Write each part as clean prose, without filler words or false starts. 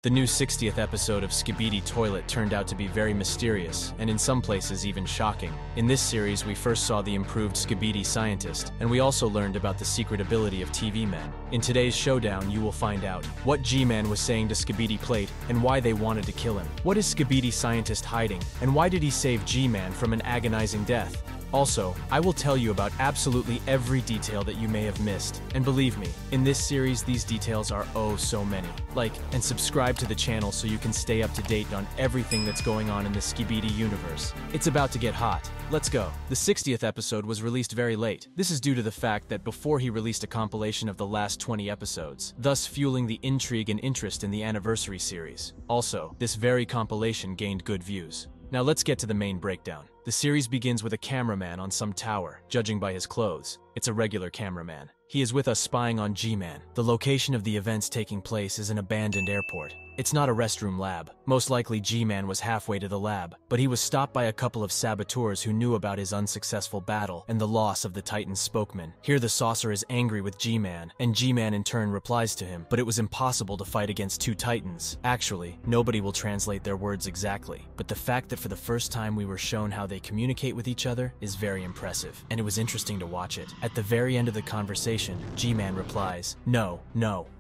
The new 60th episode of Skibidi Toilet turned out to be very mysterious, and in some places even shocking. In this series, we first saw the improved Skibidi scientist, and we also learned about the secret ability of TV men. In today's showdown, you will find out what G-Man was saying to Skibidi Plate, and why they wanted to kill him. What is Skibidi scientist hiding, and why did he save G-Man from an agonizing death? Also, I will tell you about absolutely every detail that you may have missed. And believe me, in this series, these details are oh so many. Like and subscribe to the channel so you can stay up to date on everything that's going on in the Skibidi universe. It's about to get hot. Let's go. The 60th episode was released very late. This is due to the fact that before he released a compilation of the last 20 episodes, thus fueling the intrigue and interest in the anniversary series. Also, this very compilation gained good views. Now let's get to the main breakdown. The series begins with a cameraman on some tower, judging by his clothes. It's a regular cameraman. He is with us spying on G-Man. The location of the events taking place is an abandoned airport. It's not a restroom lab. Most likely G-Man was halfway to the lab, but he was stopped by a couple of saboteurs who knew about his unsuccessful battle and the loss of the Titan's spokesman. Here the saucer is angry with G-Man, and G-Man in turn replies to him, but it was impossible to fight against two Titans. Actually, nobody will translate their words exactly, but the fact that for the first time we were shown how they communicate with each other is very impressive, and it was interesting to watch it. At the very end of the conversation, G-Man replies, No.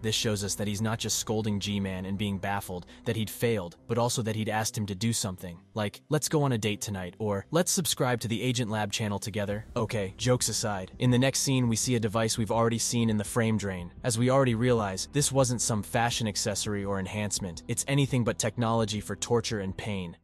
This shows us that he's not just scolding G-Man and being baffled that he'd failed, but also that he'd asked him to do something, like, let's go on a date tonight, or let's subscribe to the Agent Lab channel together. Okay, jokes aside, in the next scene we see a device we've already seen in the frame drain. As we already realize, this wasn't some fashion accessory or enhancement, it's anything but technology for torture and pain.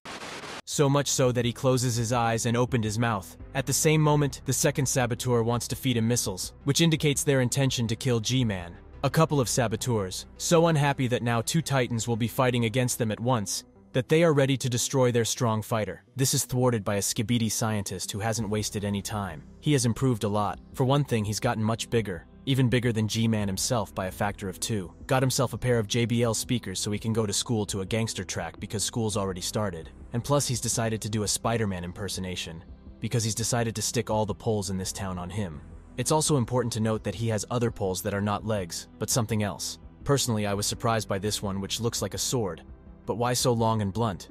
So much so that he closes his eyes and opened his mouth. At the same moment, the second saboteur wants to feed him missiles, which indicates their intention to kill G-Man. A couple of saboteurs, so unhappy that now two Titans will be fighting against them at once, that they are ready to destroy their strong fighter. This is thwarted by a Skibidi scientist who hasn't wasted any time. He has improved a lot. For one thing, he's gotten much bigger. Even bigger than G-Man himself by a factor of 2. Got himself a pair of JBL speakers so he can go to school to a gangster track because school's already started. And plus he's decided to do a Spider-Man impersonation, because he's decided to stick all the poles in this town on him. It's also important to note that he has other poles that are not legs, but something else. Personally, I was surprised by this one, which looks like a sword. But why so long and blunt?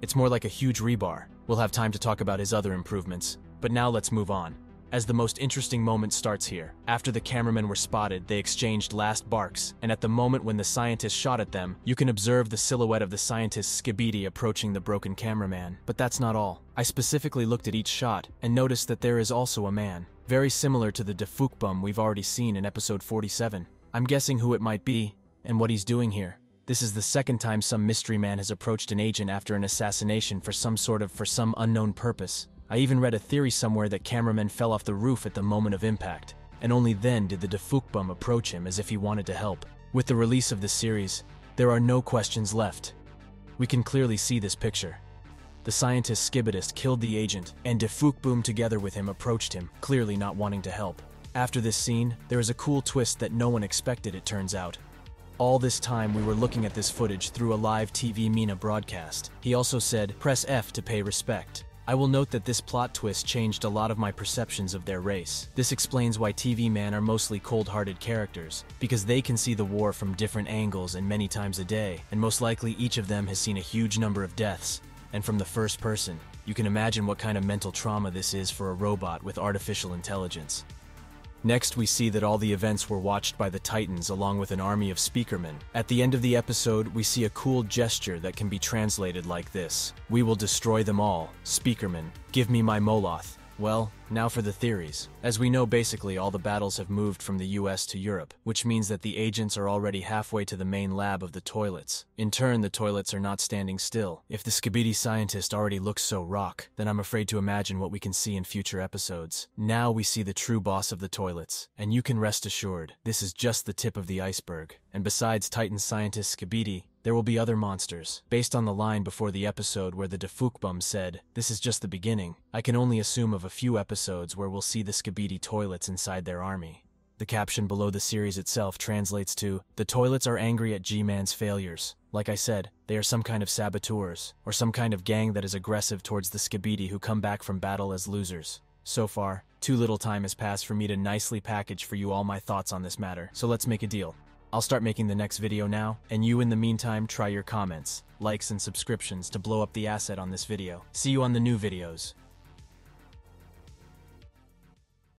It's more like a huge rebar. We'll have time to talk about his other improvements, but now let's move on. As the most interesting moment starts here. After the cameramen were spotted, they exchanged last barks, and at the moment when the scientist shot at them, you can observe the silhouette of the scientist Skibidi approaching the broken cameraman. But that's not all. I specifically looked at each shot, and noticed that there is also a man, very similar to the Defukbum we've already seen in episode 47. I'm guessing who it might be, and what he's doing here. This is the second time some mystery man has approached an agent after an assassination for some unknown purpose. I even read a theory somewhere that Cameraman fell off the roof at the moment of impact, and only then did the Defukbum approach him as if he wanted to help. With the release of the series, there are no questions left. We can clearly see this picture. The scientist Skibidist killed the agent, and Defukbum together with him approached him, clearly not wanting to help. After this scene, there is a cool twist that no one expected, it turns out. All this time we were looking at this footage through a live TV Mina broadcast. He also said, press F to pay respect. I will note that this plot twist changed a lot of my perceptions of their race. This explains why TV men are mostly cold-hearted characters, because they can see the war from different angles and many times a day, and most likely each of them has seen a huge number of deaths, and from the first person. You can imagine what kind of mental trauma this is for a robot with artificial intelligence. Next, we see that all the events were watched by the Titans along with an army of speakermen. At the end of the episode, we see a cool gesture that can be translated like this. We will destroy them all. Speakermen, give me my Moloth. Well, now for the theories. As we know, basically all the battles have moved from the US to Europe, which means that the agents are already halfway to the main lab of the toilets. In turn, the toilets are not standing still. If the Skibidi scientist already looks so rock, then I'm afraid to imagine what we can see in future episodes. Now we see the true boss of the toilets, and you can rest assured, this is just the tip of the iceberg. And besides Titan scientist Skibidi, there will be other monsters. Based on the line before the episode where the Defukbum said, this is just the beginning, I can only assume of a few episodes where we'll see the Skibidi toilets inside their army. The caption below the series itself translates to, the toilets are angry at G-Man's failures. Like I said, they are some kind of saboteurs, or some kind of gang that is aggressive towards the Skibidi who come back from battle as losers. So far, too little time has passed for me to nicely package for you all my thoughts on this matter, so let's make a deal. I'll start making the next video now, and you in the meantime try your comments, likes and subscriptions to blow up the asset on this video. See you on the new videos.